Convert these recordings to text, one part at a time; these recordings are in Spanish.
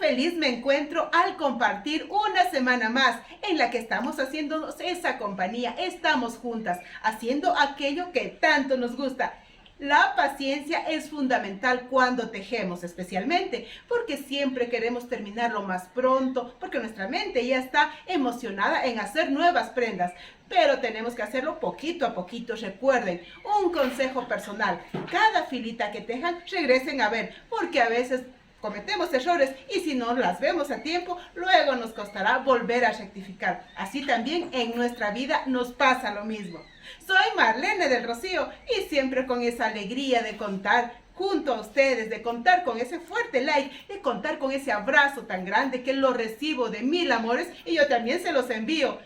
feliz me encuentro al compartir una semana más en la que estamos haciéndonos esa compañía, estamos juntas, haciendo aquello que tanto nos gusta. La paciencia es fundamental cuando tejemos, especialmente porque siempre queremos terminar lo más pronto, porque nuestra mente ya está emocionada en hacer nuevas prendas. Pero tenemos que hacerlo poquito a poquito. Recuerden, un consejo personal: cada filita que tejan, regresen a ver, porque a veces cometemos errores y si no las vemos a tiempo, luego nos costará volver a rectificar. Así también en nuestra vida nos pasa lo mismo. Soy Marlene del Rocío y siempre con esa alegría de contar junto a ustedes, de contar con ese fuerte like, de contar con ese abrazo tan grande que lo recibo de mil amores y yo también se los envío.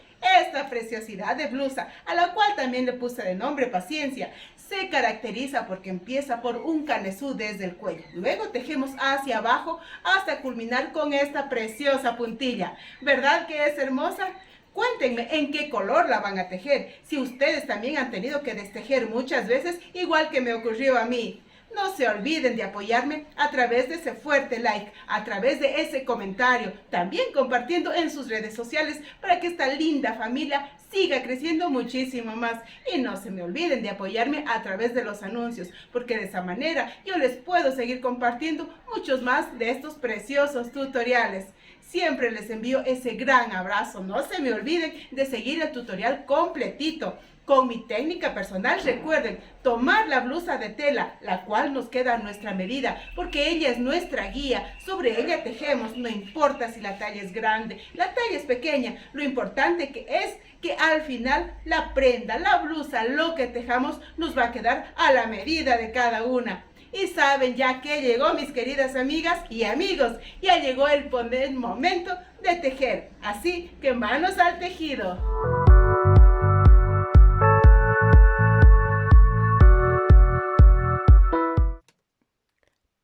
Esta preciosidad de blusa, a la cual también le puse de nombre Paciencia, se caracteriza porque empieza por un canesú desde el cuello. Luego tejemos hacia abajo hasta culminar con esta preciosa puntilla. ¿Verdad que es hermosa? Cuéntenme en qué color la van a tejer, si ustedes también han tenido que destejer muchas veces, igual que me ocurrió a mí. No se olviden de apoyarme a través de ese fuerte like, a través de ese comentario, también compartiendo en sus redes sociales para que esta linda familia siga creciendo muchísimo más. Y no se me olviden de apoyarme a través de los anuncios, porque de esa manera yo les puedo seguir compartiendo muchos más de estos preciosos tutoriales. Siempre les envío ese gran abrazo. No se me olviden de seguir el tutorial completito. Con mi técnica personal, recuerden tomar la blusa de tela, la cual nos queda a nuestra medida, porque ella es nuestra guía. Sobre ella tejemos, no importa si la talla es grande, la talla es pequeña. Lo importante que es que al final la prenda, la blusa, lo que tejamos nos va a quedar a la medida de cada una. Y saben ya que llegó, mis queridas amigas y amigos, ya llegó el momento de tejer. Así que manos al tejido.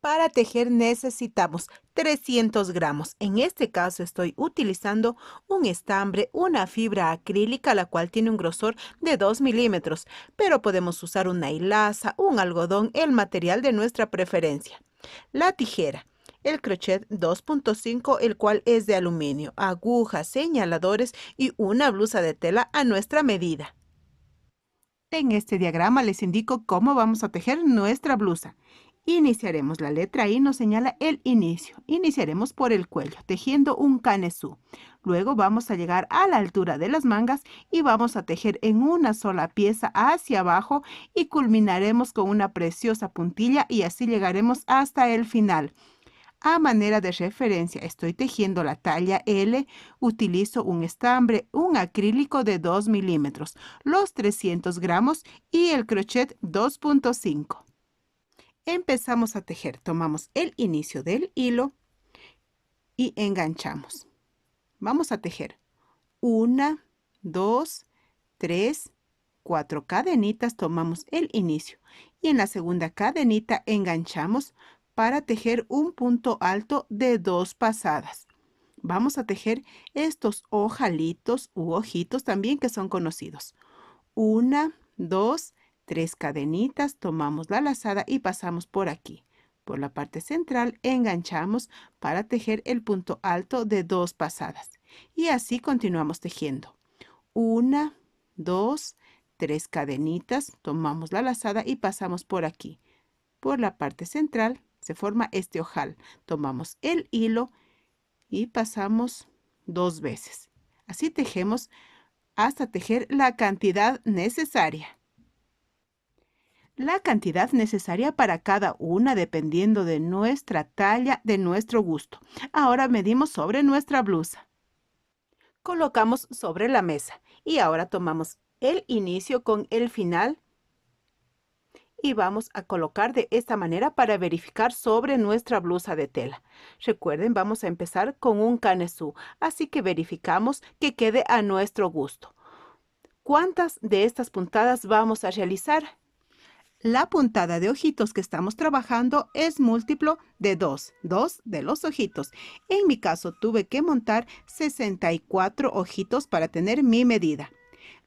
Para tejer necesitamos 300 gramos. En este caso estoy utilizando un estambre, una fibra acrílica, la cual tiene un grosor de 2 milímetros, pero podemos usar una hilaza, un algodón, el material de nuestra preferencia. La tijera, el crochet 2.5, el cual es de aluminio, agujas, señaladores y una blusa de tela a nuestra medida. En este diagrama les indico cómo vamos a tejer nuestra blusa. Iniciaremos, la letra I nos señala el inicio. Iniciaremos por el cuello, tejiendo un canesú. Luego vamos a llegar a la altura de las mangas y vamos a tejer en una sola pieza hacia abajo y culminaremos con una preciosa puntilla y así llegaremos hasta el final. A manera de referencia, estoy tejiendo la talla L, utilizo un estambre, un acrílico de 2 milímetros, los 300 gramos y el crochet 2.5. Empezamos a tejer, tomamos el inicio del hilo y enganchamos. Vamos a tejer 1, 2, 3, 4 cadenitas, tomamos el inicio y en la segunda cadenita enganchamos para tejer un punto alto de 2 pasadas. Vamos a tejer estos ojalitos u ojitos también que son conocidos. 1, 2, 3 cadenitas, tomamos la lazada y pasamos por aquí. Por la parte central enganchamos para tejer el punto alto de 2 pasadas. Y así continuamos tejiendo. 1, 2, 3 cadenitas, tomamos la lazada y pasamos por aquí. Por la parte central se forma este ojal. Tomamos el hilo y pasamos 2 veces. Así tejemos hasta tejer la cantidad necesaria. La cantidad necesaria para cada una dependiendo de nuestra talla, de nuestro gusto. Ahora medimos sobre nuestra blusa. Colocamos sobre la mesa y ahora tomamos el inicio con el final y vamos a colocar de esta manera para verificar sobre nuestra blusa de tela. Recuerden, vamos a empezar con un canesú, así que verificamos que quede a nuestro gusto. ¿Cuántas de estas puntadas vamos a realizar? La puntada de ojitos que estamos trabajando es múltiplo de 2 de los ojitos. En mi caso tuve que montar 64 ojitos para tener mi medida.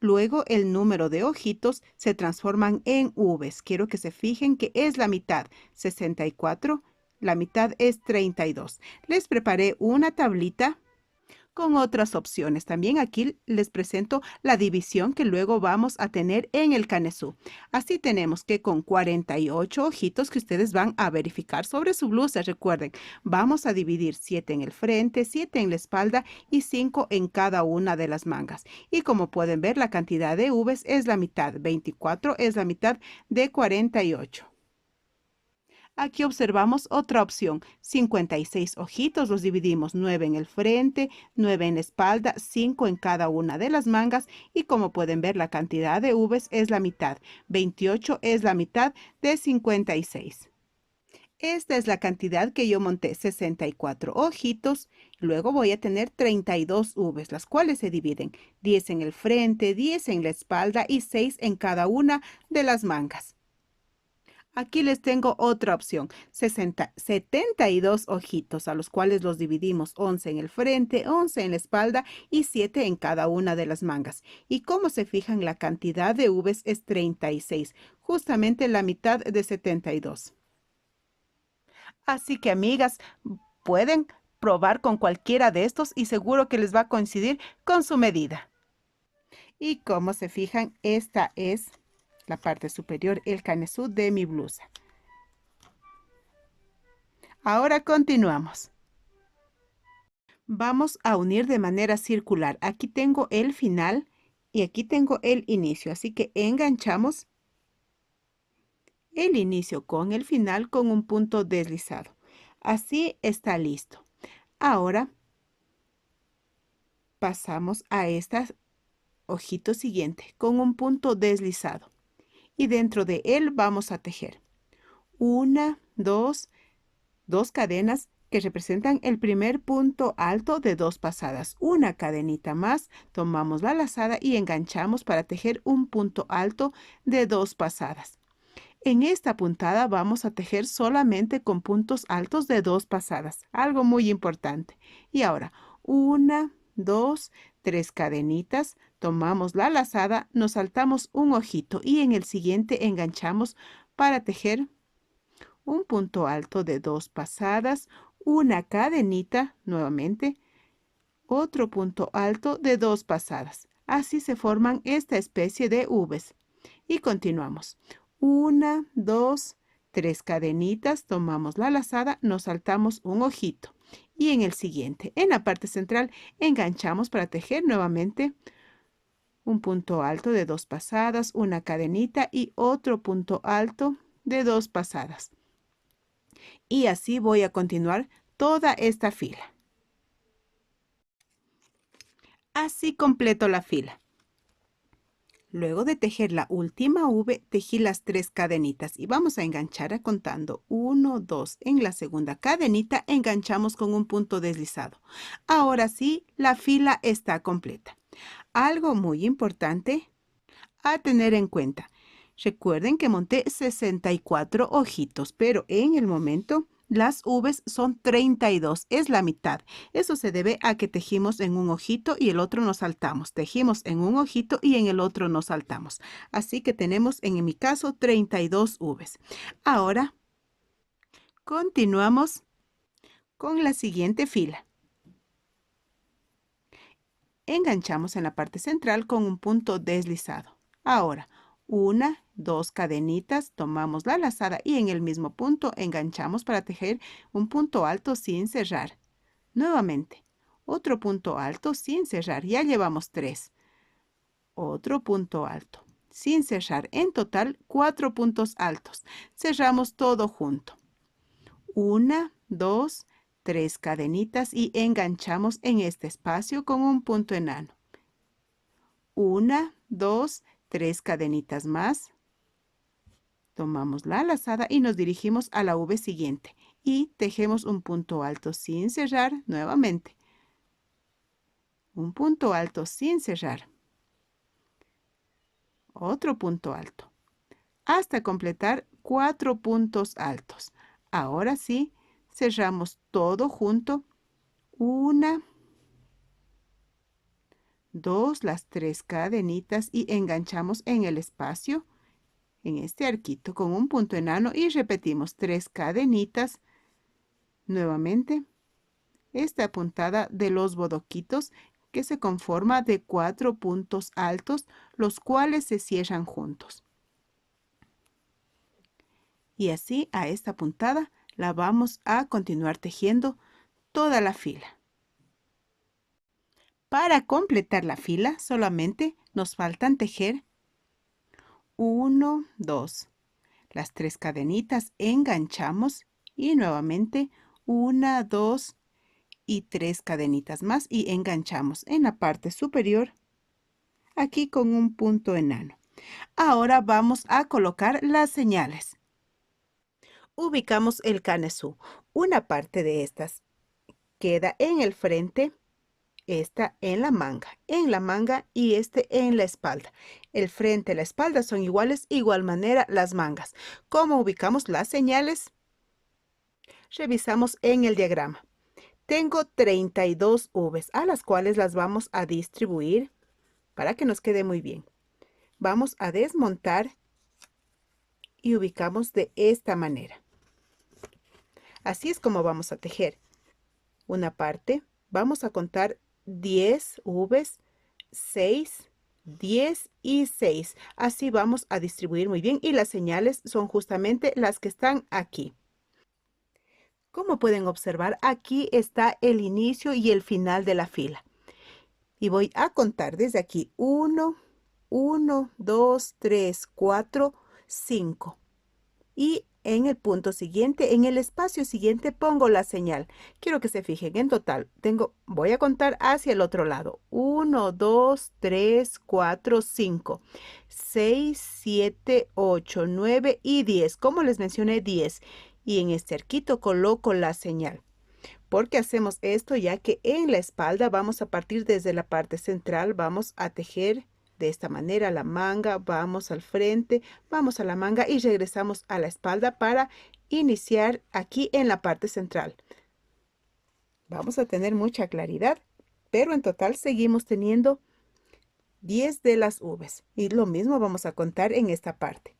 Luego el número de ojitos se transforman en V's. Quiero que se fijen que es la mitad. 64 la mitad es 32. Les preparé una tablita con otras opciones. También aquí les presento la división que luego vamos a tener en el canesú. Así tenemos que con 48 ojitos que ustedes van a verificar sobre su blusa, recuerden, vamos a dividir 7 en el frente, 7 en la espalda y 5 en cada una de las mangas. Y como pueden ver, la cantidad de V's es la mitad, 24 es la mitad de 48. Aquí observamos otra opción, 56 ojitos, los dividimos 9 en el frente, 9 en la espalda, 5 en cada una de las mangas y como pueden ver la cantidad de V's es la mitad, 28 es la mitad de 56. Esta es la cantidad que yo monté, 64 ojitos, luego voy a tener 32 V's, las cuales se dividen 10 en el frente, 10 en la espalda y 6 en cada una de las mangas. Aquí les tengo otra opción, 72 ojitos, a los cuales los dividimos 11 en el frente, 11 en la espalda y 7 en cada una de las mangas. Y como se fijan, la cantidad de V's es 36, justamente la mitad de 72. Así que, amigas, pueden probar con cualquiera de estos y seguro que les va a coincidir con su medida. Y como se fijan, esta es la parte superior, el canesú de mi blusa. Ahora continuamos. Vamos a unir de manera circular. Aquí tengo el final y aquí tengo el inicio. Así que enganchamos el inicio con el final con un punto deslizado. Así está listo. Ahora pasamos a este ojito siguiente con un punto deslizado. Y dentro de él vamos a tejer. Una, dos cadenas que representan el primer punto alto de 2 pasadas. Una cadenita más, tomamos la lazada y enganchamos para tejer un punto alto de 2 pasadas. En esta puntada vamos a tejer solamente con puntos altos de 2 pasadas, algo muy importante. Y ahora, 1, 2, 3 cadenitas, tomamos la lazada, nos saltamos un ojito y en el siguiente enganchamos para tejer un punto alto de 2 pasadas, una cadenita nuevamente, otro punto alto de 2 pasadas. Así se forman esta especie de V's. Y continuamos. 1, 2, 3 cadenitas, tomamos la lazada, nos saltamos un ojito. Y en el siguiente, en la parte central, enganchamos para tejer nuevamente un punto alto de 2 pasadas, una cadenita y otro punto alto de 2 pasadas. Y así voy a continuar toda esta fila. Así completo la fila. Luego de tejer la última V, tejí las 3 cadenitas y vamos a enganchar contando 1, 2. En la segunda cadenita enganchamos con un punto deslizado. Ahora sí, la fila está completa. Algo muy importante a tener en cuenta. Recuerden que monté 64 ojitos, pero en el momento las V's son 32, es la mitad. Eso se debe a que tejimos en un ojito y el otro nos saltamos. Tejimos en un ojito y en el otro nos saltamos. Así que tenemos, en mi caso, 32 V's. Ahora, continuamos con la siguiente fila. Enganchamos en la parte central con un punto deslizado. Ahora, 1, 2 cadenitas, tomamos la lazada y en el mismo punto enganchamos para tejer un punto alto sin cerrar. Nuevamente, otro punto alto sin cerrar, ya llevamos 3. Otro punto alto sin cerrar, en total 4 puntos altos. Cerramos todo junto. 1, 2, 3 cadenitas y enganchamos en este espacio con un punto enano. 1, 2, 3 cadenitas más. Tomamos la lazada y nos dirigimos a la V siguiente y tejemos un punto alto sin cerrar nuevamente. Un punto alto sin cerrar. Otro punto alto. Hasta completar 4 puntos altos. Ahora sí, cerramos todo junto. 1, 2, las 3 cadenitas y enganchamos en el espacio, en este arquito con un punto enano y repetimos 3 cadenitas, nuevamente esta puntada de los bodoquitos que se conforma de 4 puntos altos, los cuales se cierran juntos. Y así a esta puntada la vamos a continuar tejiendo toda la fila. Para completar la fila solamente nos faltan tejer 1, 2. Las 3 cadenitas enganchamos y nuevamente 1, 2 y 3 cadenitas más y enganchamos en la parte superior aquí con un punto enano. Ahora vamos a colocar las señales. Ubicamos el canesú. Una parte de estas queda en el frente, esta en la manga y este en la espalda. El frente y la espalda son iguales, igual manera las mangas. ¿Cómo ubicamos las señales? Revisamos en el diagrama. Tengo 32 V's a las cuales las vamos a distribuir para que nos quede muy bien. Vamos a desmontar y ubicamos de esta manera. Así es como vamos a tejer. Una parte, vamos a contar 10 V's, 6, 10 y 6. Así vamos a distribuir muy bien y las señales son justamente las que están aquí. Como pueden observar, aquí está el inicio y el final de la fila. Y voy a contar desde aquí 1, 1, 2, 3, 4, 5. Y en el punto siguiente, en el espacio siguiente, pongo la señal. Quiero que se fijen, en total, voy a contar hacia el otro lado. 1, 2, 3, 4, 5, 6, 7, 8, 9 y 10. Como les mencioné, 10. Y en este arquito coloco la señal. ¿Por qué hacemos esto? Ya que en la espalda vamos a partir desde la parte central, vamos a tejer de esta manera la manga, vamos al frente, vamos a la manga y regresamos a la espalda para iniciar aquí en la parte central. Vamos a tener mucha claridad, pero en total seguimos teniendo 10 de las V's. Y lo mismo vamos a contar en esta parte.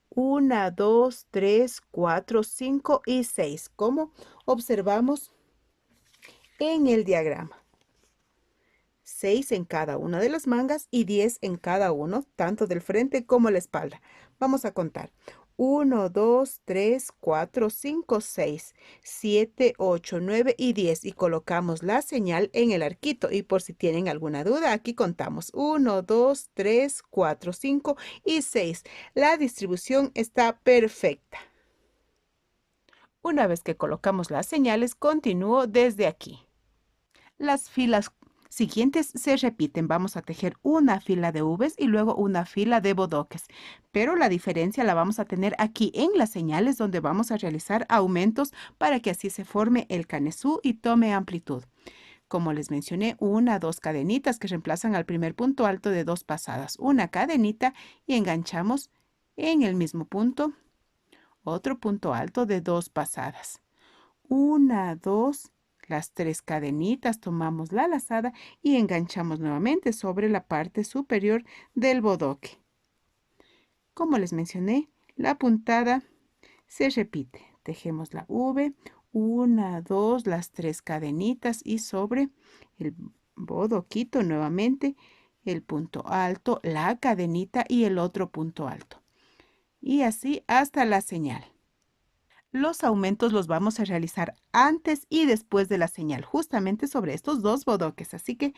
1, 2, 3, 4, 5 y 6, como observamos en el diagrama. 6 en cada una de las mangas y 10 en cada uno, tanto del frente como la espalda. Vamos a contar. 1, 2, 3, 4, 5, 6, 7, 8, 9 y 10. Y colocamos la señal en el arquito. Y por si tienen alguna duda, aquí contamos. 1, 2, 3, 4, 5 y 6. La distribución está perfecta. Una vez que colocamos las señales, continúo desde aquí. Las filas siguientes se repiten. Vamos a tejer una fila de V's y luego una fila de bodoques. Pero la diferencia la vamos a tener aquí en las señales donde vamos a realizar aumentos para que así se forme el canesú y tome amplitud. Como les mencioné, 1, 2 cadenitas que reemplazan al primer punto alto de 2 pasadas. Una cadenita y enganchamos en el mismo punto otro punto alto de 2 pasadas. 1, 2, las 3 cadenitas, tomamos la lazada y enganchamos nuevamente sobre la parte superior del bodoque. Como les mencioné, la puntada se repite. Tejemos la V, 1, 2, las 3 cadenitas y sobre el bodoquito nuevamente el punto alto, la cadenita y el otro punto alto. Y así hasta la señal. Los aumentos los vamos a realizar antes y después de la señal, justamente sobre estos dos bodoques. Así que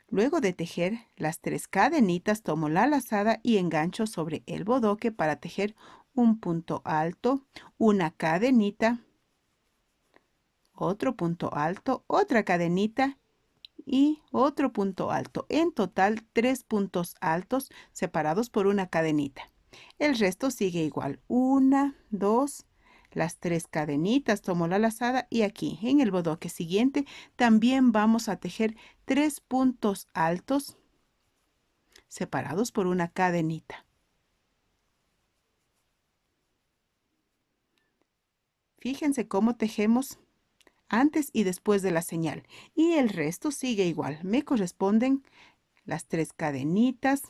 luego de tejer las 3 cadenitas, tomo la lazada y engancho sobre el bodoque para tejer un punto alto, una cadenita, otro punto alto, otra cadenita y otro punto alto. En total, 3 puntos altos separados por una cadenita. El resto sigue igual. 1, 2, las 3 cadenitas, tomo la lazada y aquí en el bodoque siguiente también vamos a tejer 3 puntos altos separados por una cadenita. Fíjense cómo tejemos antes y después de la señal. Y el resto sigue igual. Me corresponden las 3 cadenitas,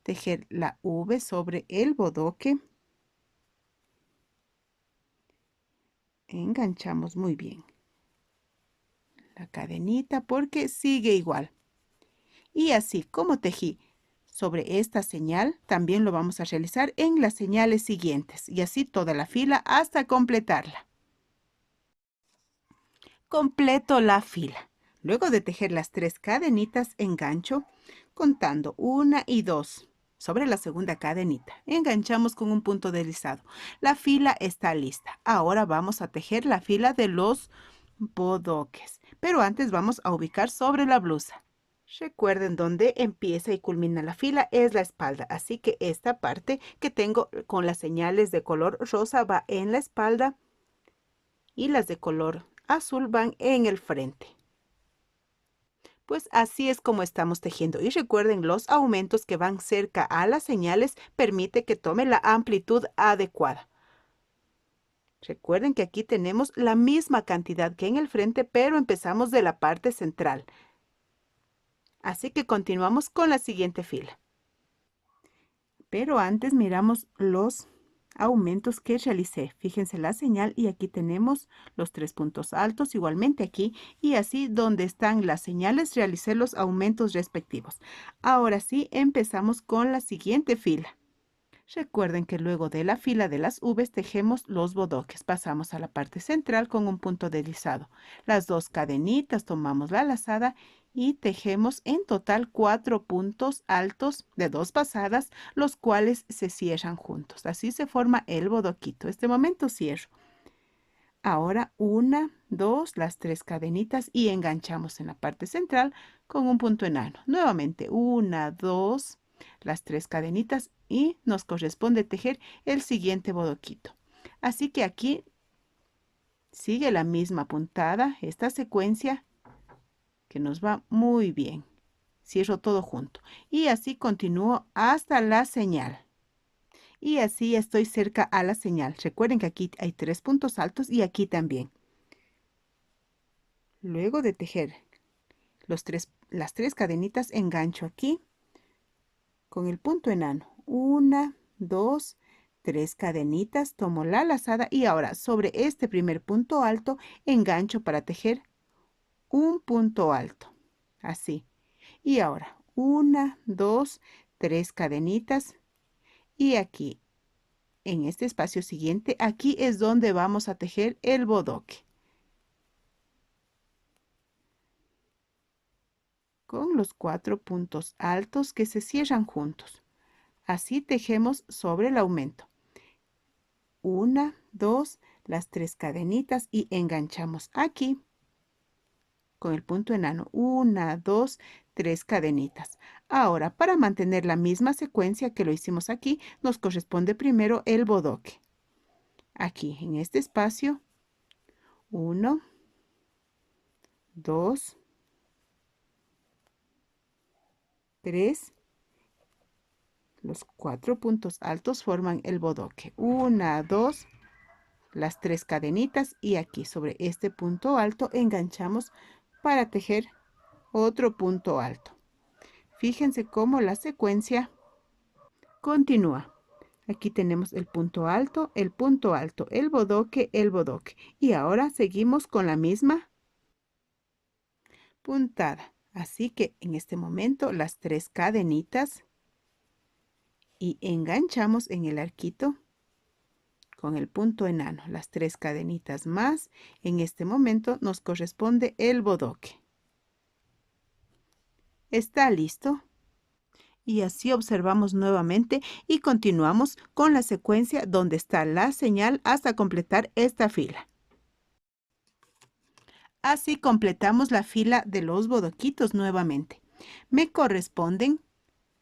tejer la V sobre el bodoque, enganchamos muy bien la cadenita porque sigue igual. Y así como tejí sobre esta señal, también lo vamos a realizar en las señales siguientes y así toda la fila hasta completarla. Completo la fila. Luego de tejer las 3 cadenitas, engancho contando 1 y 2 sobre la segunda cadenita. Enganchamos con un punto deslizado. La fila está lista. Ahora vamos a tejer la fila de los bodoques. Pero antes vamos a ubicar sobre la blusa. Recuerden, donde empieza y culmina la fila es la espalda, así que esta parte que tengo con las señales de color rosa va en la espalda y las de color azul van en el frente. Pues así es como estamos tejiendo. Y recuerden, los aumentos que van cerca a las señales permite que tome la amplitud adecuada. Recuerden que aquí tenemos la misma cantidad que en el frente, pero empezamos de la parte central. Así que continuamos con la siguiente fila. Pero antes miramos los aumentos que realicé. Fíjense la señal y aquí tenemos los 3 puntos altos igualmente aquí y así donde están las señales realicé los aumentos respectivos. Ahora sí empezamos con la siguiente fila. Recuerden que luego de la fila de las V's tejemos los bodoques. Pasamos a la parte central con un punto deslizado. Las 2 cadenitas, tomamos la lazada y tejemos en total 4 puntos altos de 2 pasadas, los cuales se cierran juntos. Así se forma el bodoquito. Este momento cierro. Ahora 1, 2, las 3 cadenitas y enganchamos en la parte central con un punto enano. Nuevamente 1, 2, las 3 cadenitas y nos corresponde tejer el siguiente bodoquito. Así que aquí sigue la misma puntada, esta secuencia que nos va muy bien. Cierro todo junto y así continúo hasta la señal. Y así estoy cerca a la señal. Recuerden que aquí hay 3 puntos altos y aquí también. Luego de tejer las 3 cadenitas, engancho aquí con el punto enano. 1, 2, 3 cadenitas, tomo la lazada y ahora sobre este primer punto alto engancho para tejer un punto alto. Así. Y ahora 1, 2, 3 cadenitas y aquí en este espacio siguiente, aquí es donde vamos a tejer el bodoque. Con los 4 puntos altos que se cierran juntos. Así tejemos sobre el aumento. 1, 2, las 3 cadenitas y enganchamos aquí con el punto enano. 1, 2, 3 cadenitas. Ahora, para mantener la misma secuencia que lo hicimos aquí, nos corresponde primero el bodoque. Aquí, en este espacio, 1, 2, 3, los 4 puntos altos forman el bodoque. 1, 2, las 3 cadenitas y aquí sobre este punto alto enganchamos para tejer otro punto alto. Fíjense cómo la secuencia continúa. Aquí tenemos el punto alto, el bodoque, el bodoque. Y ahora seguimos con la misma puntada. Así que en este momento las 3 cadenitas y enganchamos en el arquito con el punto enano. Las 3 cadenitas más. En este momento nos corresponde el bodoque. ¿Está listo? Y así observamos nuevamente y continuamos con la secuencia donde está la señal hasta completar esta fila. Así completamos la fila de los bodoquitos nuevamente. Me corresponden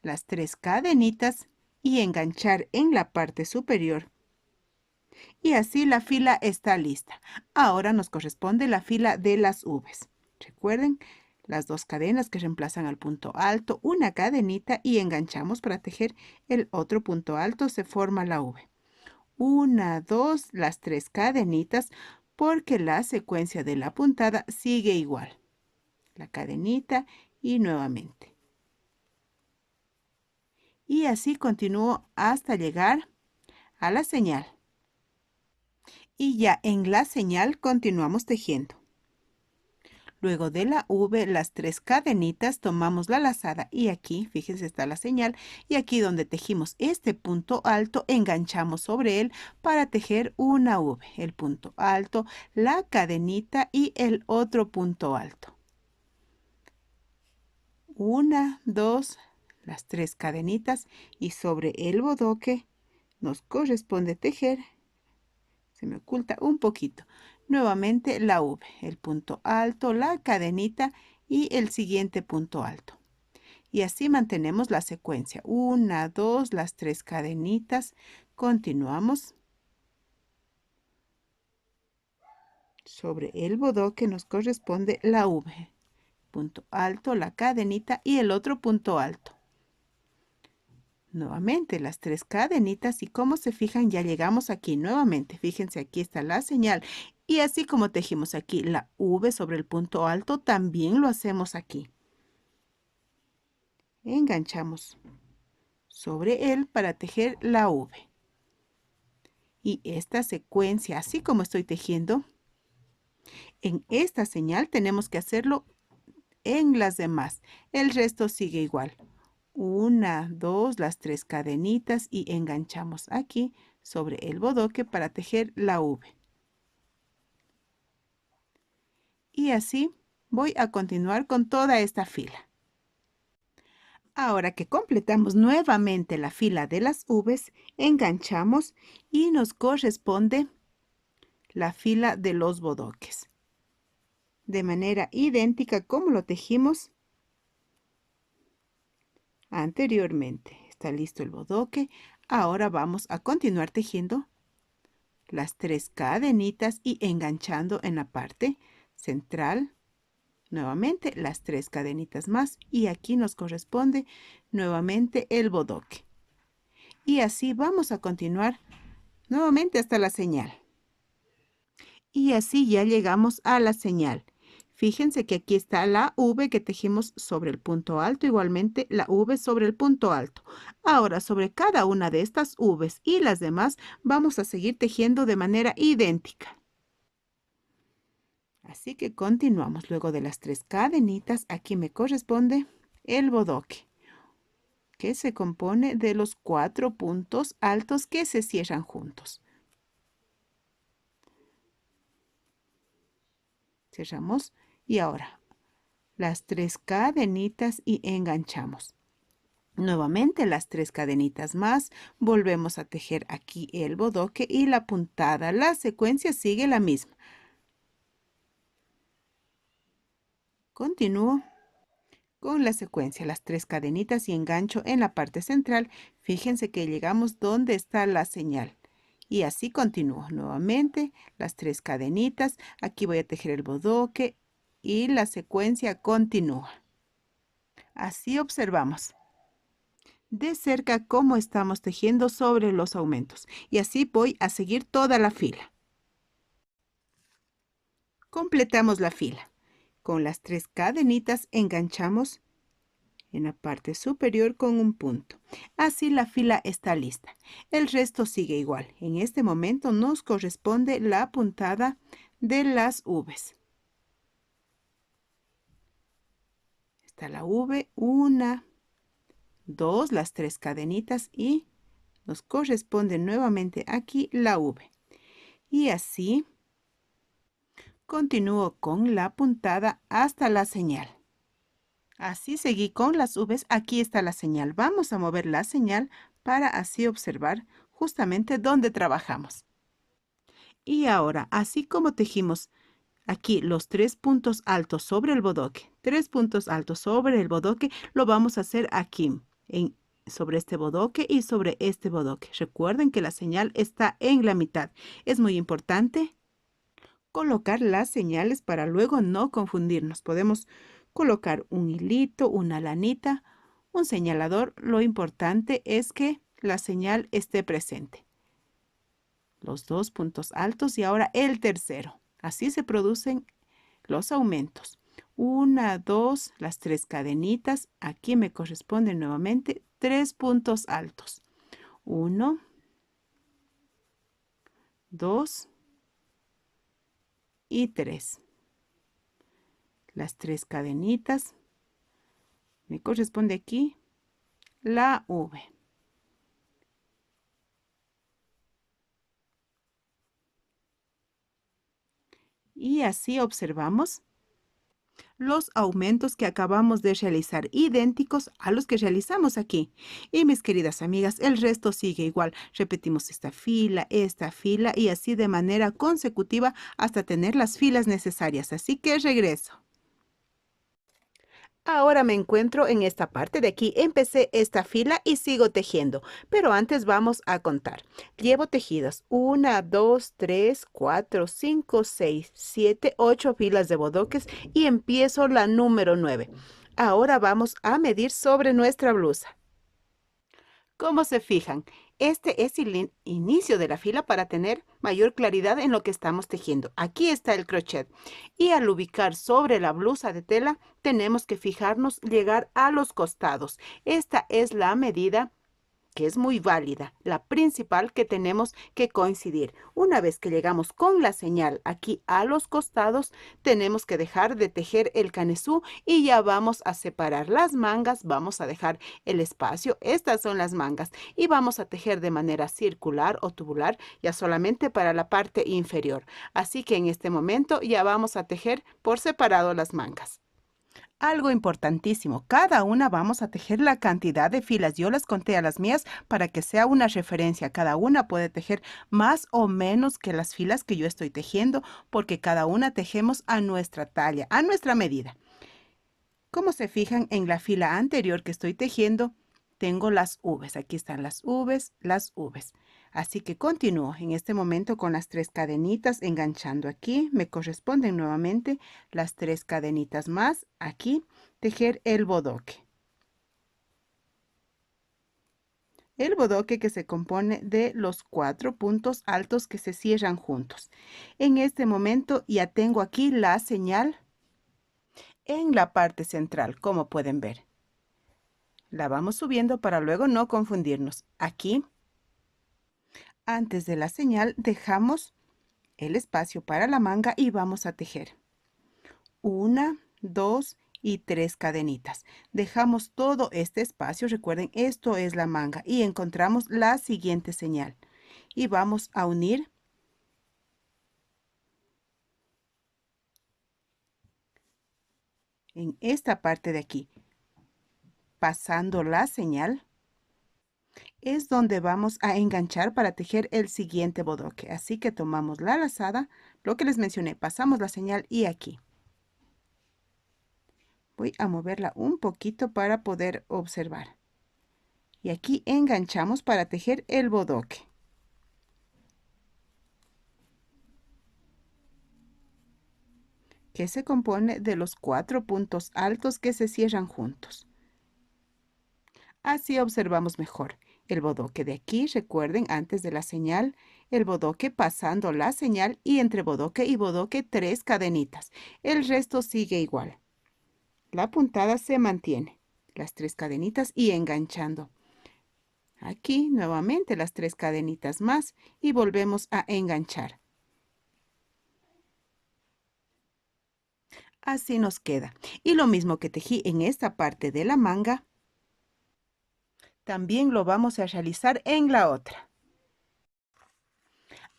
las 3 cadenitas y enganchar en la parte superior. Y así la fila está lista. Ahora nos corresponde la fila de las V's. Recuerden, las 2 cadenas que reemplazan al punto alto, una cadenita y enganchamos para tejer el otro punto alto, se forma la V. 1, 2, las 3 cadenitas, porque la secuencia de la puntada sigue igual. La cadenita y nuevamente. Y así continúo hasta llegar a la señal. Y ya en la señal continuamos tejiendo. Luego de la V, las 3 cadenitas, tomamos la lazada y aquí, fíjense, está la señal. Y aquí donde tejimos este punto alto, enganchamos sobre él para tejer una V. El punto alto, la cadenita y el otro punto alto. 1, 2, las 3 cadenitas y sobre el bodoque nos corresponde tejer. Se me oculta un poquito. Nuevamente la V, el punto alto, la cadenita y el siguiente punto alto. Y así mantenemos la secuencia. 1, 2, las 3 cadenitas. Continuamos. Sobre el bodoque nos corresponde la V, punto alto, la cadenita y el otro punto alto. Nuevamente las 3 cadenitas y como se fijan ya llegamos aquí nuevamente. Fíjense, aquí está la señal y así como tejimos aquí la V sobre el punto alto, también lo hacemos aquí. Enganchamos sobre él para tejer la V. Y esta secuencia, así como estoy tejiendo, en esta señal tenemos que hacerlo en las demás. El resto sigue igual. 1, 2, las 3 cadenitas y enganchamos aquí sobre el bodoque para tejer la V. Y así voy a continuar con toda esta fila. Ahora que completamos nuevamente la fila de las V's, enganchamos y nos corresponde la fila de los bodoques. De manera idéntica como lo tejimos anteriormente. Está listo el bodoque. Ahora vamos a continuar tejiendo las 3 cadenitas y enganchando en la parte central. Nuevamente las 3 cadenitas más y aquí nos corresponde nuevamente el bodoque. Y así vamos a continuar nuevamente hasta la señal. Y así ya llegamos a la señal. Fíjense que aquí está la V que tejimos sobre el punto alto, igualmente la V sobre el punto alto. Ahora sobre cada una de estas V's y las demás vamos a seguir tejiendo de manera idéntica. Así que continuamos. Luego de las 3 cadenitas, aquí me corresponde el bodoque, que se compone de los 4 puntos altos que se cierran juntos. Cerramos y ahora las 3 cadenitas y enganchamos. Nuevamente las 3 cadenitas más, volvemos a tejer aquí el bodoque y la puntada. La secuencia sigue la misma. Continúo con la secuencia, las 3 cadenitas y engancho en la parte central. Fíjense que llegamos donde está la señal. Y así continúo. Nuevamente las 3 cadenitas. Aquí voy a tejer el bodoque y la secuencia continúa. Así observamos de cerca cómo estamos tejiendo sobre los aumentos. Y así voy a seguir toda la fila. Completamos la fila. Con las 3 cadenitas enganchamos en la parte superior con un punto. Así la fila está lista. El resto sigue igual. En este momento nos corresponde la puntada de las V's. Está la V, 1, 2, las 3 cadenitas y nos corresponde nuevamente aquí la V. Y así continúo con la puntada hasta la señal. Así seguí con las V's. Aquí está la señal. Vamos a mover la señal para así observar justamente dónde trabajamos. Y ahora, así como tejimos aquí los 3 puntos altos sobre el bodoque, 3 puntos altos sobre el bodoque, lo vamos a hacer aquí, sobre este bodoque y sobre este bodoque. Recuerden que la señal está en la mitad. Es muy importante colocar las señales para luego no confundirnos. Podemos colocar un hilito, una lanita, un señalador. Lo importante es que la señal esté presente. Los 2 puntos altos y ahora el tercero. Así se producen los aumentos. 1, 2, las 3 cadenitas. Aquí me corresponden nuevamente 3 puntos altos. 1, 2, y 3. Las 3 cadenitas. Me corresponde aquí la V. Y así observamos los aumentos que acabamos de realizar, idénticos a los que realizamos aquí. Y mis queridas amigas, el resto sigue igual. Repetimos esta fila y así de manera consecutiva hasta tener las filas necesarias. Así que regreso. Ahora me encuentro en esta parte de aquí. Empecé esta fila y sigo tejiendo, pero antes vamos a contar. Llevo tejidas 1, 2, 3, 4, 5, 6, 7, 8 filas de bodoques y empiezo la número 9. Ahora vamos a medir sobre nuestra blusa. Como se fijan, este es el inicio de la fila para tener mayor claridad en lo que estamos tejiendo. Aquí está el crochet y al ubicar sobre la blusa de tela tenemos que fijarnos llegar a los costados. Esta es la medida que es muy válida, la principal que tenemos que coincidir. Una vez que llegamos con la señal aquí a los costados, tenemos que dejar de tejer el canesú y ya vamos a separar las mangas, vamos a dejar el espacio, estas son las mangas, y vamos a tejer de manera circular o tubular, ya solamente para la parte inferior. Así que en este momento ya vamos a tejer por separado las mangas. Algo importantísimo, cada una vamos a tejer la cantidad de filas. Yo las conté a las mías para que sea una referencia. Cada una puede tejer más o menos que las filas que yo estoy tejiendo, porque cada una tejemos a nuestra talla, a nuestra medida. Como se fijan en la fila anterior que estoy tejiendo, tengo las V's. Aquí están las V's, las V's. Así que continúo en este momento con las 3 cadenitas enganchando aquí. Me corresponden nuevamente las 3 cadenitas más aquí, tejer el bodoque. El bodoque que se compone de los 4 puntos altos que se cierran juntos. En este momento ya tengo aquí la señal en la parte central, como pueden ver. La vamos subiendo para luego no confundirnos. Aquí, antes de la señal, dejamos el espacio para la manga y vamos a tejer 1, 2 y 3 cadenitas. Dejamos todo este espacio, recuerden, esto es la manga y encontramos la siguiente señal y vamos a unir en esta parte de aquí, pasando la señal. Es donde vamos a enganchar para tejer el siguiente bodoque. Así que tomamos la lazada, lo que les mencioné, pasamos la señal y aquí. Voy a moverla un poquito para poder observar. Y aquí enganchamos para tejer el bodoque. Que se compone de los 4 puntos altos que se cierran juntos. Así observamos mejor. El bodoque de aquí, recuerden, antes de la señal, el bodoque pasando la señal y entre bodoque y bodoque 3 cadenitas. El resto sigue igual. La puntada se mantiene, las 3 cadenitas y enganchando. Aquí nuevamente las 3 cadenitas más y volvemos a enganchar. Así nos queda. Y lo mismo que tejí en esta parte de la manga, también lo vamos a realizar en la otra.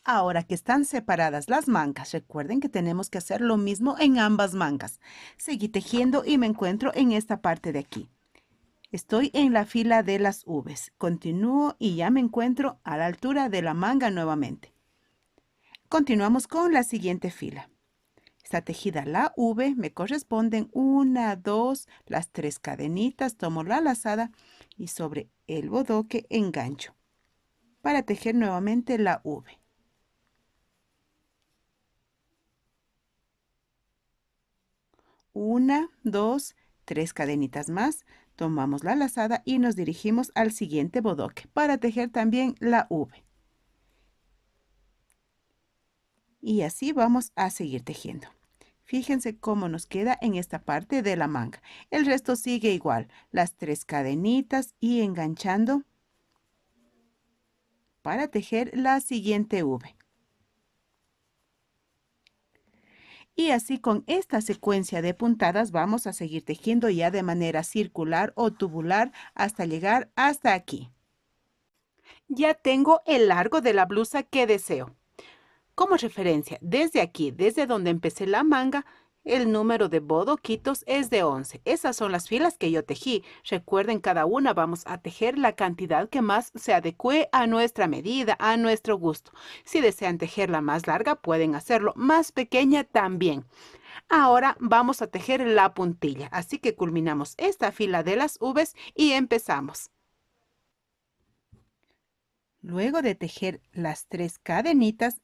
Ahora que están separadas las mangas, recuerden que tenemos que hacer lo mismo en ambas mangas. Seguí tejiendo y me encuentro en esta parte de aquí. Estoy en la fila de las V's. Continúo y ya me encuentro a la altura de la manga nuevamente. Continuamos con la siguiente fila. Está tejida la V, me corresponden 1, 2, las 3 cadenitas, tomo la lazada y sobre el bodoque engancho para tejer nuevamente la V. 1, 2, 3 cadenitas más, tomamos la lazada y nos dirigimos al siguiente bodoque para tejer también la V. Y así vamos a seguir tejiendo. Fíjense cómo nos queda en esta parte de la manga. El resto sigue igual, las 3 cadenitas y enganchando para tejer la siguiente V. Y así con esta secuencia de puntadas vamos a seguir tejiendo ya de manera circular o tubular hasta llegar hasta aquí. Ya tengo el largo de la blusa que deseo. Como referencia, desde aquí, desde donde empecé la manga, el número de bodoquitos es de 11. Esas son las filas que yo tejí. Recuerden, cada una vamos a tejer la cantidad que más se adecue a nuestra medida, a nuestro gusto. Si desean tejerla más larga, pueden hacerlo. Más pequeña también. Ahora vamos a tejer la puntilla. Así que culminamos esta fila de las V's y empezamos. Luego de tejer las 3 cadenitas,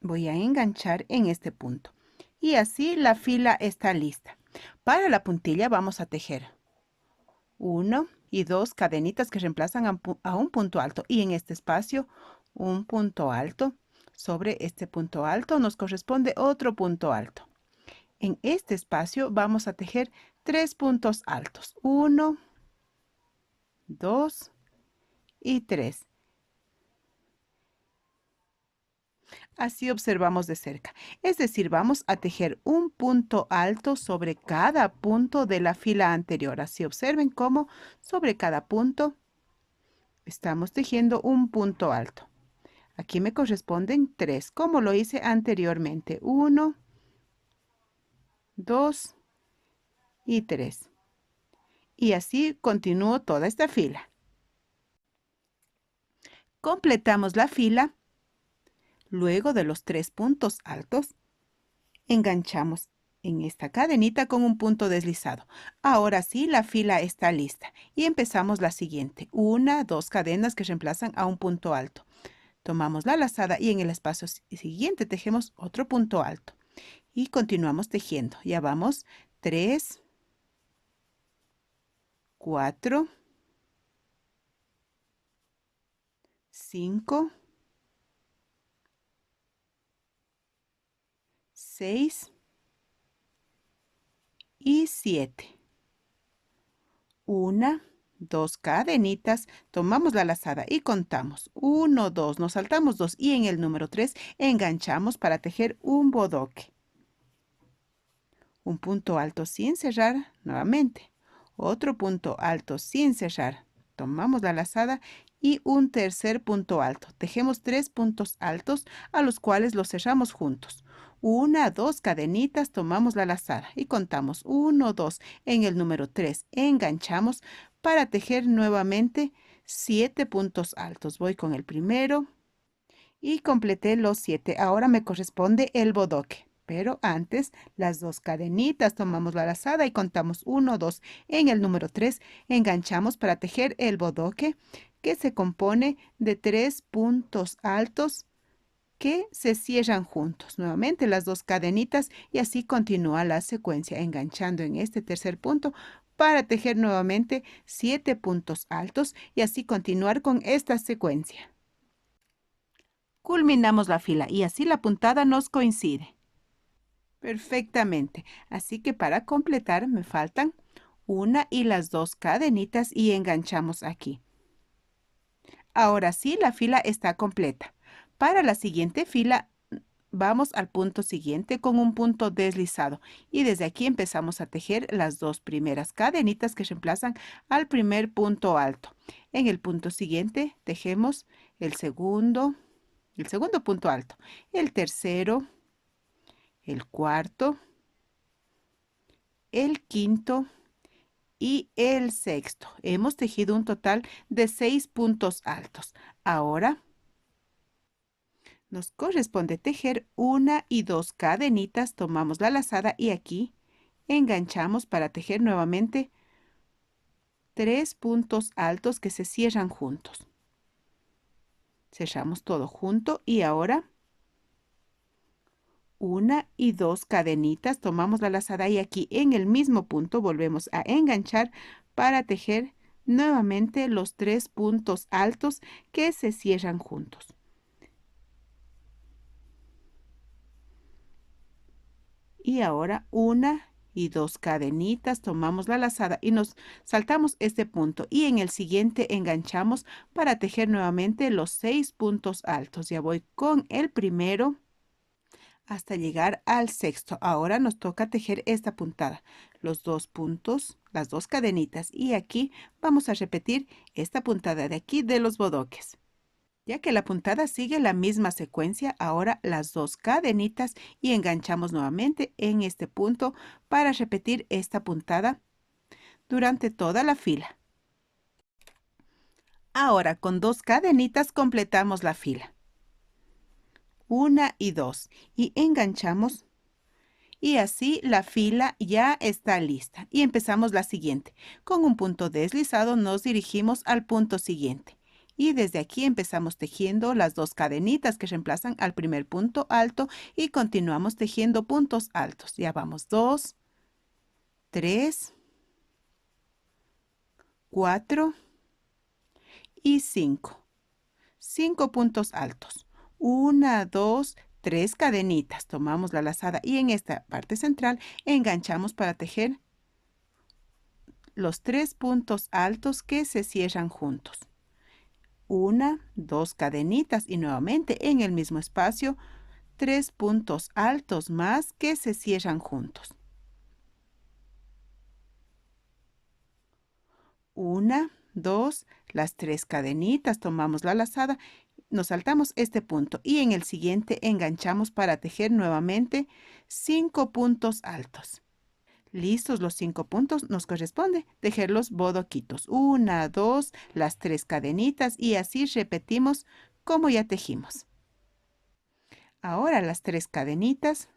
voy a enganchar en este punto. Y así la fila está lista. Para la puntilla vamos a tejer 1 y 2 cadenitas que reemplazan a un punto alto. Y en este espacio, un punto alto. Sobre este punto alto nos corresponde otro punto alto. En este espacio vamos a tejer 3 puntos altos. 1, 2 y 3. Así observamos de cerca. Es decir, vamos a tejer un punto alto sobre cada punto de la fila anterior. Así observen cómo sobre cada punto estamos tejiendo un punto alto. Aquí me corresponden 3, como lo hice anteriormente. 1, 2 y 3. Y así continúo toda esta fila. Completamos la fila. Luego de los 3 puntos altos, enganchamos en esta cadenita con un punto deslizado. Ahora sí, la fila está lista y empezamos la siguiente. 1, 2 cadenas que reemplazan a un punto alto. Tomamos la lazada y en el espacio siguiente tejemos otro punto alto. Y continuamos tejiendo. Ya vamos 3, 4, 5, 6 y 7. 1, 2 cadenitas, tomamos la lazada y contamos. 1, 2, nos saltamos 2 y en el número 3 enganchamos para tejer un bodoque. Un punto alto sin cerrar nuevamente. Otro punto alto sin cerrar. Tomamos la lazada y un tercer punto alto. Tejemos 3 puntos altos a los cuales los cerramos juntos. 1, 2 cadenitas, tomamos la lazada y contamos 1, 2. En el número 3 enganchamos para tejer nuevamente 7 puntos altos. Voy con el primero y completé los 7. Ahora me corresponde el bodoque. Pero antes, las 2 cadenitas, tomamos la lazada y contamos 1, 2. En el número 3 enganchamos para tejer el bodoque, que se compone de 3 puntos altos que se cierran juntos. Nuevamente las 2 cadenitas y así continúa la secuencia, enganchando en este tercer punto para tejer nuevamente 7 puntos altos y así continuar con esta secuencia. Culminamos la fila y así la puntada nos coincide perfectamente. Así que para completar me faltan una y las 2 cadenitas y enganchamos aquí. Ahora sí, la fila está completa. Para la siguiente fila vamos al punto siguiente con un punto deslizado y desde aquí empezamos a tejer las 2 primeras cadenitas que reemplazan al primer punto alto. En el punto siguiente tejemos el segundo punto alto, el tercero, el cuarto, el quinto y el sexto. Hemos tejido un total de 6 puntos altos. Ahora nos corresponde tejer 1 y 2 cadenitas. Tomamos la lazada y aquí enganchamos para tejer nuevamente 3 puntos altos que se cierran juntos. Cerramos todo junto y ahora 1 y 2 cadenitas, tomamos la lazada y aquí en el mismo punto volvemos a enganchar para tejer nuevamente los 3 puntos altos que se cierran juntos. Y ahora 1 y 2 cadenitas, tomamos la lazada y nos saltamos este punto y en el siguiente enganchamos para tejer nuevamente los 6 puntos altos. Ya voy con el primero. hasta llegar al sexto. Ahora nos toca tejer esta puntada, los dos puntos, las dos cadenitas, y aquí vamos a repetir esta puntada de aquí de los bodoques. Ya que la puntada sigue la misma secuencia, ahora las dos cadenitas y enganchamos nuevamente en este punto para repetir esta puntada durante toda la fila. Ahora con dos cadenitas completamos la fila. Una y dos, y enganchamos, y así la fila ya está lista. Y empezamos la siguiente. Con un punto deslizado nos dirigimos al punto siguiente. Y desde aquí empezamos tejiendo las dos cadenitas que reemplazan al primer punto alto y continuamos tejiendo puntos altos. Ya vamos 2, 3, 4 y 5. 5 puntos altos. 1, 2, 3 cadenitas. Tomamos la lazada y en esta parte central enganchamos para tejer los 3 puntos altos que se cierran juntos. 1, 2 cadenitas y nuevamente en el mismo espacio 3 puntos altos más que se cierran juntos. 1, 2, las 3 cadenitas, tomamos la lazada, nos saltamos este punto y en el siguiente enganchamos para tejer nuevamente 5 puntos altos. Listos los 5 puntos, nos corresponde tejer los bodoquitos. 1, 2, las 3 cadenitas y así repetimos como ya tejimos. Ahora las 3 cadenitas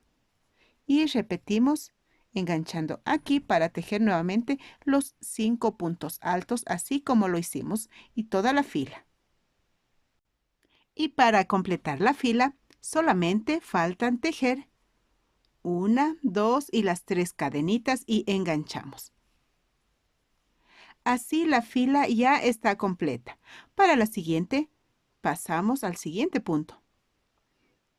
y repetimos enganchando aquí para tejer nuevamente los 5 puntos altos, así como lo hicimos, y toda la fila. Y para completar la fila, solamente faltan tejer 1, 2 y las 3 cadenitas y enganchamos. Así la fila ya está completa. Para la siguiente, pasamos al siguiente punto.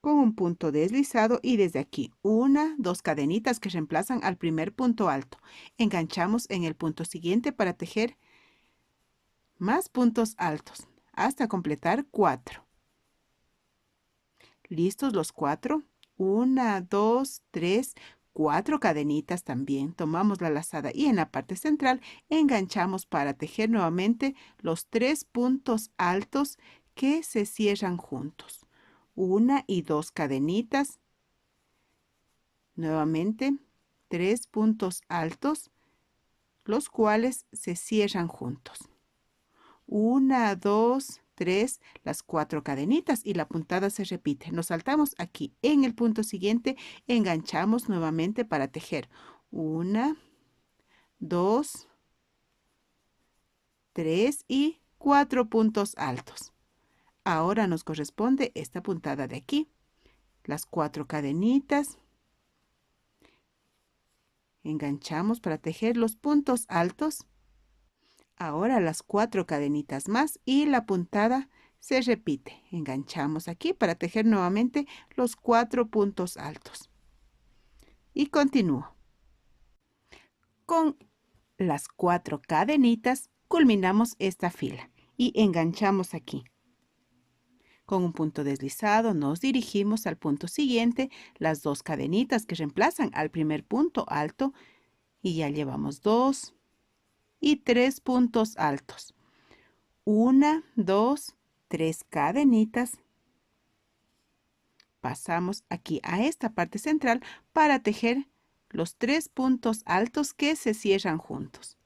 Con un punto deslizado y desde aquí 1, 2 cadenitas que reemplazan al primer punto alto. Enganchamos en el punto siguiente para tejer más puntos altos hasta completar 4. ¿Listos los 4? 1, 2, 3, 4 cadenitas también. Tomamos la lazada y en la parte central enganchamos para tejer nuevamente los 3 puntos altos que se cierran juntos. 1 y 2 cadenitas. Nuevamente 3 puntos altos, los cuales se cierran juntos. 1, 2, 3, las 4 cadenitas y la puntada se repite. Nos saltamos aquí en el punto siguiente, enganchamos nuevamente para tejer 1, 2, 3 y 4 puntos altos. Ahora nos corresponde esta puntada de aquí. Las 4 cadenitas. Enganchamos para tejer los puntos altos. Ahora las 4 cadenitas más y la puntada se repite. Enganchamos aquí para tejer nuevamente los 4 puntos altos. Y continúo. Con las 4 cadenitas culminamos esta fila y enganchamos aquí. Con un punto deslizado nos dirigimos al punto siguiente, las 2 cadenitas que reemplazan al primer punto alto y ya llevamos 2 y 3 puntos altos. 1, 2, 3 cadenitas. Pasamos aquí a esta parte central para tejer los 3 puntos altos que se cierran juntos.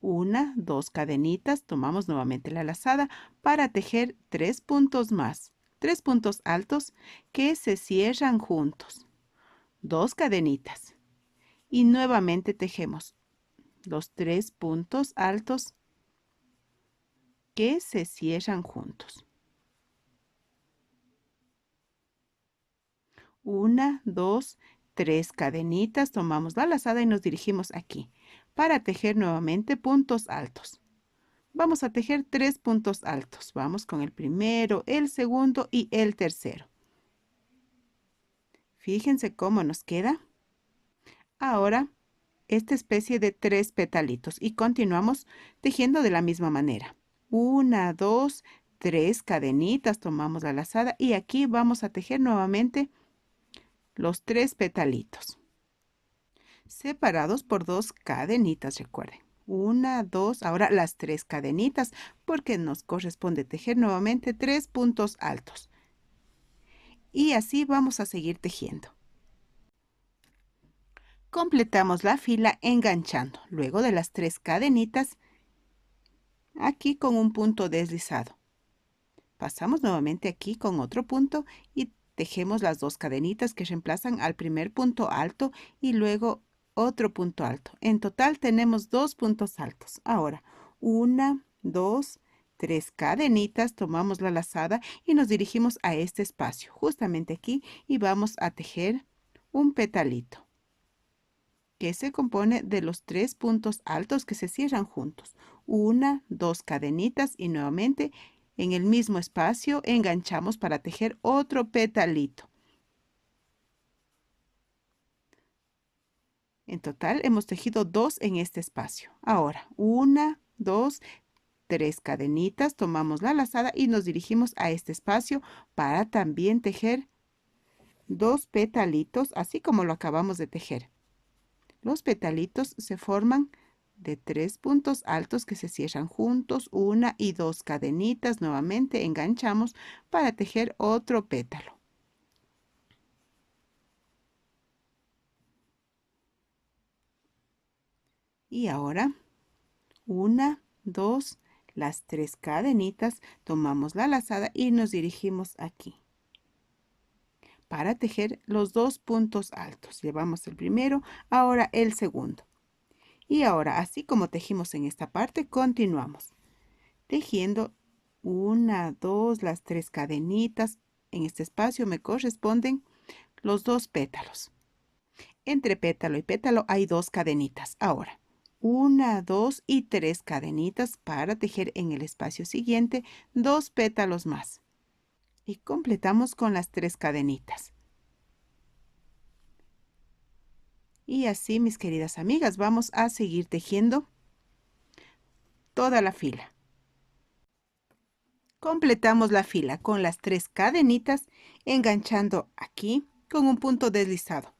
1, 2 cadenitas, tomamos nuevamente la lazada para tejer 3 puntos más, 3 puntos altos que se cierran juntos. 2 cadenitas y nuevamente tejemos los 3 puntos altos que se cierran juntos. 1, 2, 3 cadenitas, tomamos la lazada y nos dirigimos aquí para tejer nuevamente puntos altos. Vamos a tejer 3 puntos altos. Vamos con el primero, el segundo y el tercero. Fíjense cómo nos queda. Ahora, esta especie de 3 petalitos y continuamos tejiendo de la misma manera. 1, 2, 3 cadenitas, tomamos la lazada y aquí vamos a tejer nuevamente los 3 petalitos separados por 2 cadenitas, recuerden. 1, 2, ahora las 3 cadenitas porque nos corresponde tejer nuevamente 3 puntos altos. Y así vamos a seguir tejiendo. Completamos la fila enganchando. Luego de las 3 cadenitas, aquí con un punto deslizado. Pasamos nuevamente aquí con otro punto y tejemos las 2 cadenitas que reemplazan al primer punto alto y luego otro punto alto. En total tenemos 2 puntos altos. Ahora, 1, 2, 3 cadenitas, tomamos la lazada y nos dirigimos a este espacio, justamente aquí, y vamos a tejer un petalito que se compone de los 3 puntos altos que se cierran juntos. 1, 2 cadenitas y nuevamente en el mismo espacio enganchamos para tejer otro petalito. En total hemos tejido 2 en este espacio. Ahora, 1, 2, 3 cadenitas, tomamos la lazada y nos dirigimos a este espacio para también tejer 2 petalitos, así como lo acabamos de tejer. Los petalitos se forman de 3 puntos altos que se cierran juntos, 1 y 2 cadenitas, nuevamente enganchamos para tejer otro pétalo. Y ahora 1, 2, las 3 cadenitas, tomamos la lazada y nos dirigimos aquí para tejer los 2 puntos altos. Llevamos el primero, ahora el segundo. Y ahora, así como tejimos en esta parte, continuamos tejiendo 1, 2, las 3 cadenitas. En este espacio me corresponden los 2 pétalos. Entre pétalo y pétalo hay 2 cadenitas. Ahora, 1, 2 y 3 cadenitas para tejer en el espacio siguiente 2 pétalos más. Y completamos con las 3 cadenitas. Y así, mis queridas amigas, vamos a seguir tejiendo toda la fila. Completamos la fila con las 3 cadenitas, enganchando aquí con un punto deslizado.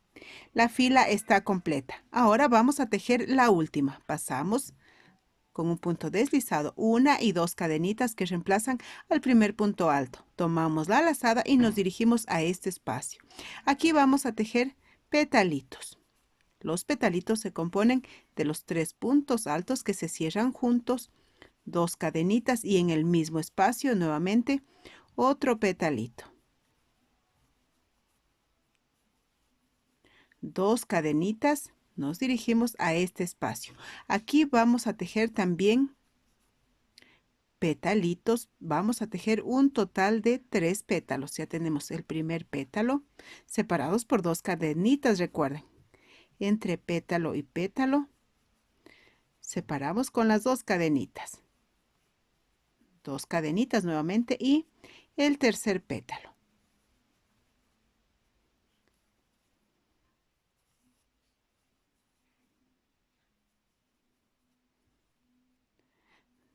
La fila está completa. Ahora vamos a tejer la última. Pasamos con un punto deslizado, 1 y 2 cadenitas que reemplazan al primer punto alto. Tomamos la lazada y nos dirigimos a este espacio. Aquí vamos a tejer petalitos. Los petalitos se componen de los 3 puntos altos que se cierran juntos, 2 cadenitas y en el mismo espacio nuevamente otro petalito. 2 cadenitas, nos dirigimos a este espacio. Aquí vamos a tejer también petalitos. Vamos a tejer un total de 3 pétalos. Ya tenemos el primer pétalo separados por 2 cadenitas, recuerden. Entre pétalo y pétalo separamos con las 2 cadenitas. 2 cadenitas nuevamente y el tercer pétalo.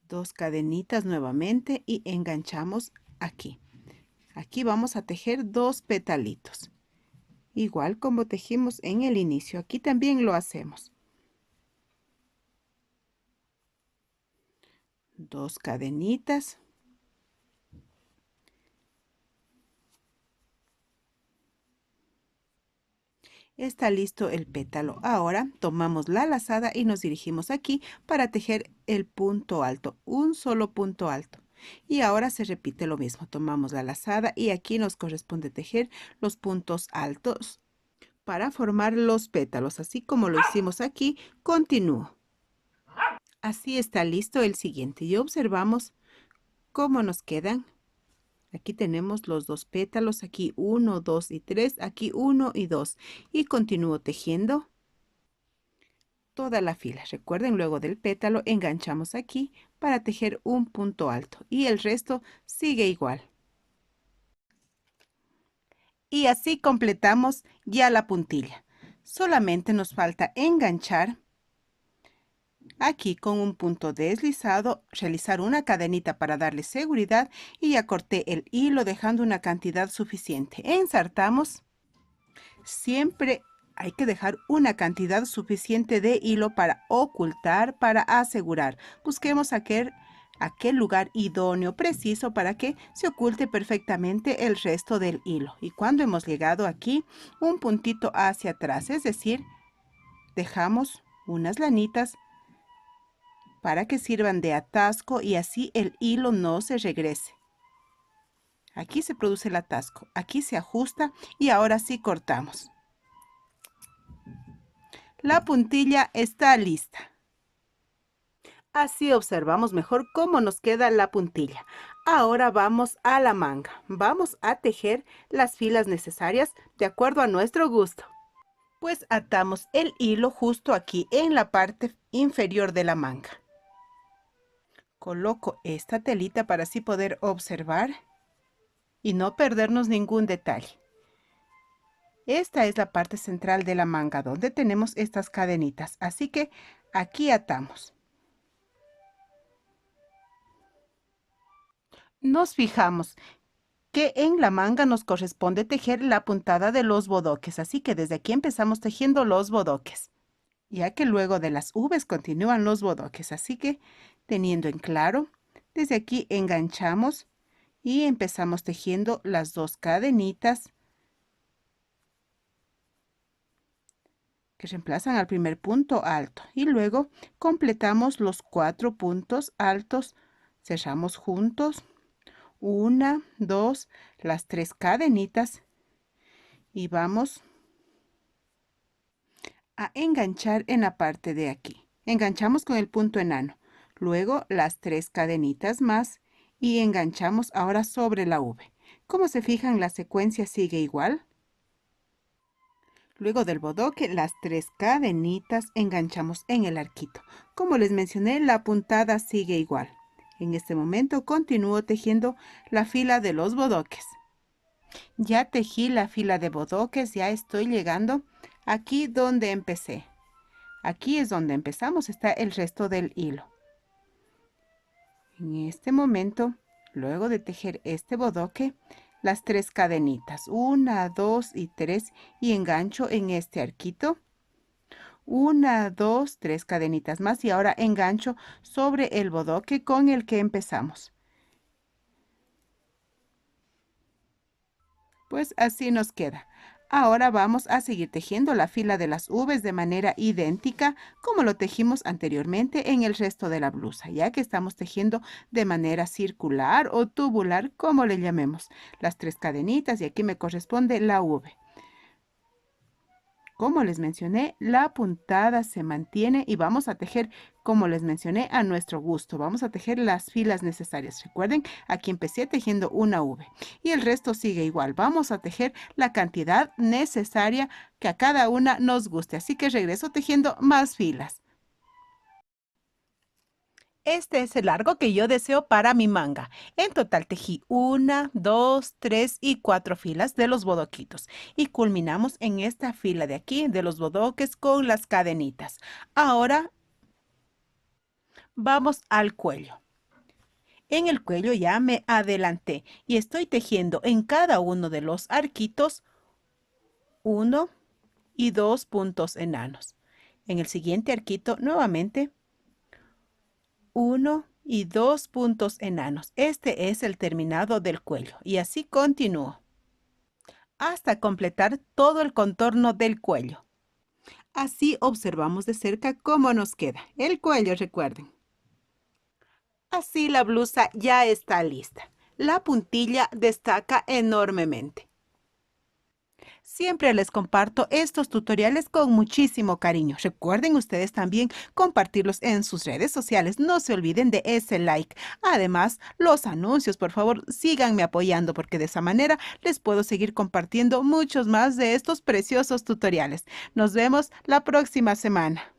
Dos cadenitas nuevamente y enganchamos aquí. Aquí vamos a tejer 2 petalitos. Igual como tejimos en el inicio, aquí también lo hacemos. 2 cadenitas. Está listo el pétalo. Ahora tomamos la lazada y nos dirigimos aquí para tejer el punto alto, un solo punto alto. Y ahora se repite lo mismo. Tomamos la lazada y aquí nos corresponde tejer los puntos altos para formar los pétalos. Así como lo hicimos aquí, continúo. Así está listo el siguiente y observamos cómo nos quedan. Aquí tenemos los 2 pétalos, aquí 1, 2 y 3, aquí 1 y 2. Y continúo tejiendo toda la fila. Recuerden, luego del pétalo enganchamos aquí para tejer un punto alto y el resto sigue igual. Y así completamos ya la puntilla. Solamente nos falta enganchar Aquí con un punto deslizado, realizar una cadenita para darle seguridad y ya corté el hilo dejando una cantidad suficiente. Ensartamos. Siempre hay que dejar una cantidad suficiente de hilo para ocultar, para asegurar. Busquemos aquel lugar idóneo, preciso, para que se oculte perfectamente el resto del hilo. Y cuando hemos llegado aquí, un puntito hacia atrás, es decir, dejamos unas lanitas para que sirvan de atasco y así el hilo no se regrese. Aquí se produce el atasco, aquí se ajusta y ahora sí cortamos. La puntilla está lista. Así observamos mejor cómo nos queda la puntilla. Ahora vamos a la manga. Vamos a tejer las filas necesarias de acuerdo a nuestro gusto. Pues atamos el hilo justo aquí en la parte inferior de la manga. Coloco esta telita para así poder observar y no perdernos ningún detalle. Esta es la parte central de la manga donde tenemos estas cadenitas, así que aquí atamos. Nos fijamos que en la manga nos corresponde tejer la puntada de los bodoques, así que desde aquí empezamos tejiendo los bodoques, ya que luego de las V's continúan los bodoques, así que teniendo en claro, desde aquí enganchamos y empezamos tejiendo las dos cadenitas que reemplazan al primer punto alto y luego completamos los 4 puntos altos, cerramos juntos, 1, 2, las 3 cadenitas y vamos a enganchar en la parte de aquí. Enganchamos con el punto enano, luego las 3 cadenitas más y enganchamos ahora sobre la V. Como se fijan, la secuencia sigue igual. Luego del bodoque, las 3 cadenitas enganchamos en el arquito. Como les mencioné, la puntada sigue igual. En este momento continúo tejiendo la fila de los bodoques. Ya tejí la fila de bodoques, ya estoy llegando aquí donde empecé. Aquí es donde empezamos, está el resto del hilo. En este momento, luego de tejer este bodoque, las 3 cadenitas, 1, 2 y 3, y engancho en este arquito. 1, 2, 3 cadenitas más y ahora engancho sobre el bodoque con el que empezamos. Pues así nos queda. Ahora vamos a seguir tejiendo la fila de las V's de manera idéntica como lo tejimos anteriormente en el resto de la blusa, ya que estamos tejiendo de manera circular o tubular, como le llamemos. Las 3 cadenitas y aquí me corresponde la V. Como les mencioné, la puntada se mantiene y vamos a tejer, como les mencioné, a nuestro gusto. Vamos a tejer las filas necesarias. Recuerden, aquí empecé tejiendo una V y el resto sigue igual. Vamos a tejer la cantidad necesaria que a cada una nos guste. Así que regreso tejiendo más filas. Este es el largo que yo deseo para mi manga. En total tejí 1, 2, 3 y 4 filas de los bodoquitos. Y culminamos en esta fila de aquí de los bodoques con las cadenitas. Ahora vamos al cuello. En el cuello ya me adelanté y estoy tejiendo en cada uno de los arquitos 1 y 2 puntos enanos. En el siguiente arquito nuevamente 1 y 2 puntos enanos. Este es el terminado del cuello y así continúo hasta completar todo el contorno del cuello. Así observamos de cerca cómo nos queda el cuello, recuerden. Así la blusa ya está lista. La puntilla destaca enormemente. Siempre les comparto estos tutoriales con muchísimo cariño. Recuerden ustedes también compartirlos en sus redes sociales. No se olviden de ese like. Además, los anuncios, por favor, síganme apoyando porque de esa manera les puedo seguir compartiendo muchos más de estos preciosos tutoriales. Nos vemos la próxima semana.